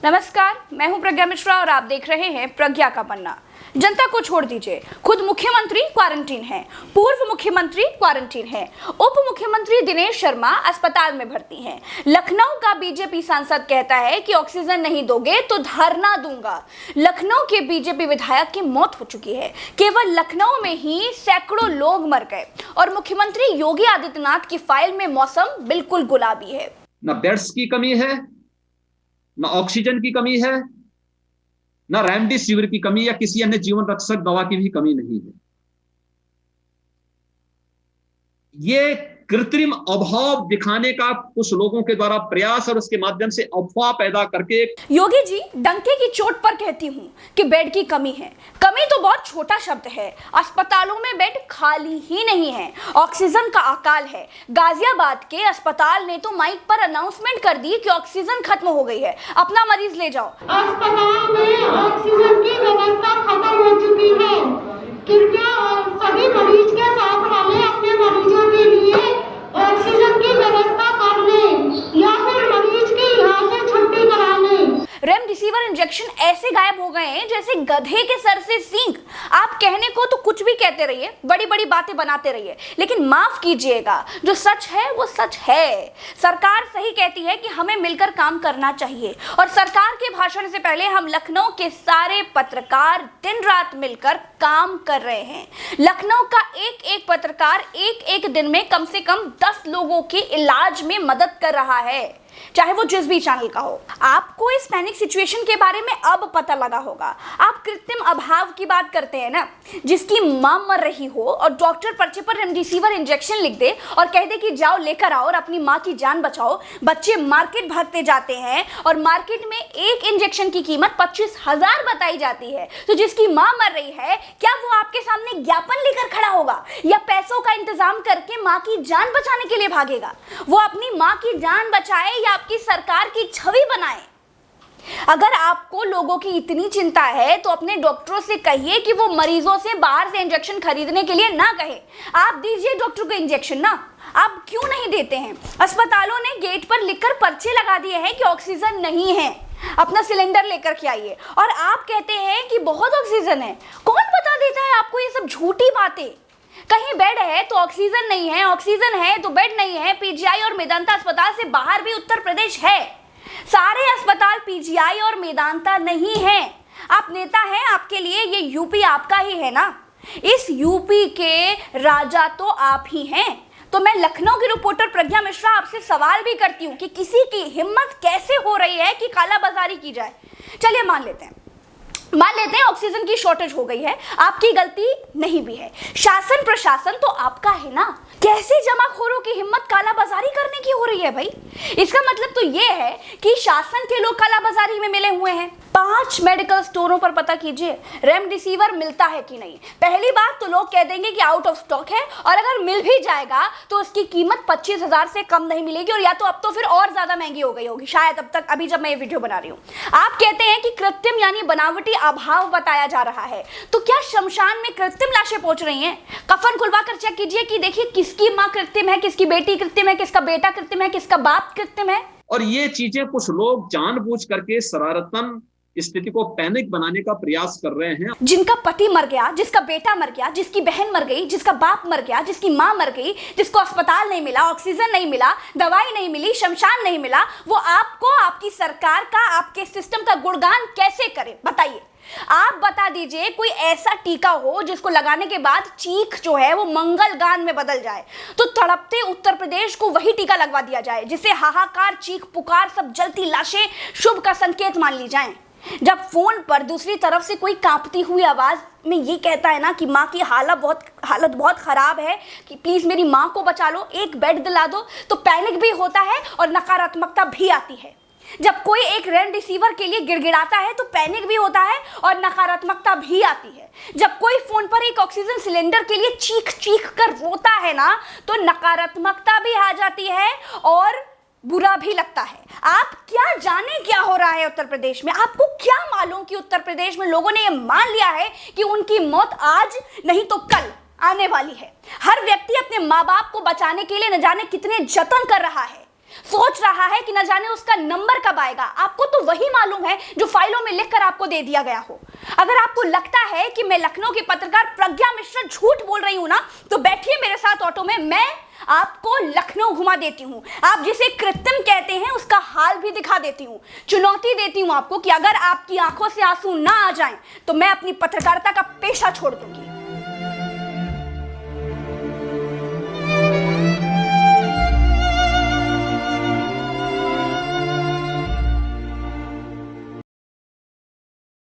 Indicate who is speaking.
Speaker 1: नमस्कार, मैं हूं प्रज्ञा मिश्रा और आप देख रहे हैं प्रज्ञा का पन्ना। जनता को छोड़ दीजिए, खुद मुख्यमंत्री क्वारंटीन हैं, पूर्व मुख्यमंत्री क्वारंटीन हैं, उप मुख्यमंत्री दिनेश शर्मा अस्पताल में भर्ती हैं। लखनऊ का बीजेपी सांसद कहता है कि ऑक्सीजन नहीं दोगे तो धरना दूंगा। लखनऊ के बीजेपी विधायक की मौत हो चुकी है। केवल लखनऊ में ही सैकड़ों लोग मर गए और मुख्यमंत्री योगी आदित्यनाथ की फाइल में मौसम बिल्कुल गुलाबी है।
Speaker 2: न बेड्स की कमी है, न ऑक्सीजन की कमी है, न रेमडेसिविर की कमी या किसी अन्य जीवन रक्षक दवा की भी कमी नहीं है। ये कृत्रिम अभाव दिखाने का कुछ लोगों के द्वारा प्रयास और उसके माध्यम से अफवाह पैदा करके।
Speaker 1: योगी जी डंके की चोट पर कहती हूँ कि बेड की कमी है। कमी तो बहुत छोटा शब्द है। अस्पतालों में बेड खाली ही नहीं है, ऑक्सीजन का अकाल है। गाजियाबाद के अस्पताल ने तो माइक पर अनाउंसमेंट कर दी कि ऑक्सीजन खत्म हो गई है, अपना मरीज ले जाओ।
Speaker 3: अस्पताल में ऑक्सीजन की व्यवस्था खत्म हो चुकी है। कृपया सभी मरीज के साथ वाले अपने मरीजों के लिए ऑक्सीजन की व्यवस्था कर लें या फिर मरीज की यहाँ से छुट्टी करा लें।
Speaker 1: रेमडेसिविर इंजेक्शन ऐसे गायब हो गए हैं जैसे गधे के सर से सींग। आप कहने को तो कुछ भी कहते रहिए, बड़ी बड़ी बातें बनाते रहिए, लेकिन माफ कीजिएगा, जो सच है वो सच है। सरकार सही कहती है कि हमें मिलकर काम करना चाहिए और सरकार के भाषण से पहले हम लखनऊ के सारे पत्रकार दिन रात मिलकर काम कर रहे हैं। लखनऊ का एक एक पत्रकार एक एक दिन में कम से कम 10 लोगों के इलाज में मदद कर रहा है, चाहे वो जिस भी चैनल का हो। आपको इस पैनिक सिचुएशन के बारे में अब पता लगा होगा। आप कृत्रिम अभाव की बात करते हैं ना, जिसकी मां मर रही हो और डॉक्टर पर्चे पर रेमडेसिविर इंजेक्शन लिख दे और कह दे कि जाओ लेकर आओ और अपनी मां की जान बचाओ। बच्चे मार्केट भागते जाते हैं और मार्केट में एक इंजेक्शन की कीमत 25,000 बताई जाती है। तो जिसकी मां मर रही है, क्या वो आपके सामने ज्ञापन लेकर खड़ा होगा या पैसों का इंतजाम करके मां की जान बचाने के लिए भागेगा? वो अपनी मां की जान बचाए या आपकी सरकार की छवि बनाए? अगर आपको लोगों की इतनी चिंता है तो अपने डॉक्टरों से कहिए कि वो मरीजों से बाहर से इंजेक्शन खरीदने के लिए ना कहे। आप दीजिए डॉक्टर को इंजेक्शन ना। आप क्यों नहीं देते हैं? अस्पतालों ने गेट पर लिखकर पर्चे लगा दिए हैं कि ऑक्सीजन नहीं है, अपना सिलेंडर लेकर के आइए, और आप कहते हैं कि बहुत ऑक्सीजन है। कौन बता देता है आपको ये सब झूठी बातें? कहीं बेड है तो ऑक्सीजन नहीं है, ऑक्सीजन है तो बेड नहीं है। पीजीआई और मेदांता अस्पताल से बाहर भी उत्तर प्रदेश है। सारे अस्पताल पीजीआई और मेदांता नहीं है। आप नेता हैं, आपके लिए ये यूपी आपका ही है ना। इस यूपी के राजा तो आप ही हैं। तो मैं लखनऊ की रिपोर्टर प्रज्ञा मिश्रा आपसे सवाल भी करती हूँ कि किसी की हिम्मत कैसे हो रही है कि कालाबाजारी की जाए। चलिए मान लेते हैं ऑक्सीजन की शॉर्टेज हो गई है, आपकी गलती नहीं भी है। शासन प्रशासन तो आपका है ना। कैसे जमाखोरों की हिम्मत कालाबाजारी करने की हो रही है भाई? इसका मतलब तो ये है कि शासन के लोग कालाबाजारी में मिले हुए हैं। 5 मेडिकल स्टोरों पर पता कीजिए रेमडेसिविर मिलता है कि नहीं। पहली बात तो लोग कह देंगे कि आउट ऑफ स्टॉक है, और अगर मिल भी जाएगा तो उसकी कीमत 25,000 से कम नहीं मिलेगी, और या तो अब तो फिर और ज्यादा महंगी हो गई होगी शायद अब तक, अभी जब मैं ये वीडियो बना रही हूँ। आप कहते हैं कि कृत्रिम यानी बनावटी अभाव बताया जा रहा है, तो क्या शमशान में कृत्रिम लाशें पहुंच रही हैं? कफन खुलवा कर चेक कीजिए कि देखिए किसकी माँ कृत्रिम है, किसकी बेटी कृत्रिम है, किसका बेटा कृत्रिम है, किसका बाप कृत्रिम है।
Speaker 2: और ये चीजें कुछ लोग जानबूझ करके शरारतन स्थिति को पैनिक बनाने का प्रयास कर रहे हैं।
Speaker 1: जिनका पति मर गया, जिसका बेटा मर गया, जिसकी बहन मर गई, जिसका बाप मर गया, जिसकी माँ मर गई, जिसको अस्पताल नहीं मिला, ऑक्सीजन नहीं मिला, दवाई नहीं मिली, शमशान नहीं मिला, वो आपको, आपकी सरकार का, आपके सिस्टम का गुणगान कैसे करे? बताइए। आप बता दीजिए कोई ऐसा टीका हो जिसको लगाने के बाद चीख जो है वो मंगल गान में बदल जाए, तो तड़पते उत्तर प्रदेश को वही टीका लगवा दिया जाए जिससे हाहाकार, चीख पुकार, सब जलती लाशें शुभ का संकेत मान ली जाएं। जब फोन पर दूसरी तरफ से कोई कांपती हुई आवाज में ये कहता है ना कि माँ की हालत बहुत खराब है, कि प्लीज मेरी माँ को बचा लो, एक बेड दिला दो, तो पैनिक भी होता है और नकारात्मकता भी आती है। जब कोई एक रेमडेसिविर के लिए गिड़गिड़ाता है तो पैनिक भी होता है और नकारात्मकता भी आती है। जब कोई फोन पर एक ऑक्सीजन सिलेंडर के लिए चीख चीख कर रोता है ना, तो नकारात्मकता भी आ जाती है और बुरा भी लगता है। आप क्या जाने क्या हो रहा है उत्तर प्रदेश में? आपको क्या मालूम कि उत्तर प्रदेश में लोगों ने ये मान लिया है कि उनकी मौत आज नहीं तो कल आने वाली है। हर व्यक्ति अपने माँ बाप को बचाने के लिए न जाने कितने जतन कर रहा है। सोच रहा है कि न जाने उसका नंबर कब आएगा। आपको तो वही मालूम है जो फाइलों में लिखकर आपको दे दिया गया हो। अगर आपको लगता है कि मैं लखनऊ की पत्रकार प्रज्ञा मिश्रा झूठ बोल रही हूं ना, तो बैठिए मेरे साथ ऑटो में, मैं आपको लखनऊ घुमा देती हूं। आप जिसे कृत्रिम कहते हैं उसका हाल भी दिखा देती हूं। चुनौती देती हूं आपको कि अगर आपकी आंखों से आंसू ना आ जाएं तो मैं अपनी पत्रकारिता का पेशा छोड़ दूंगी।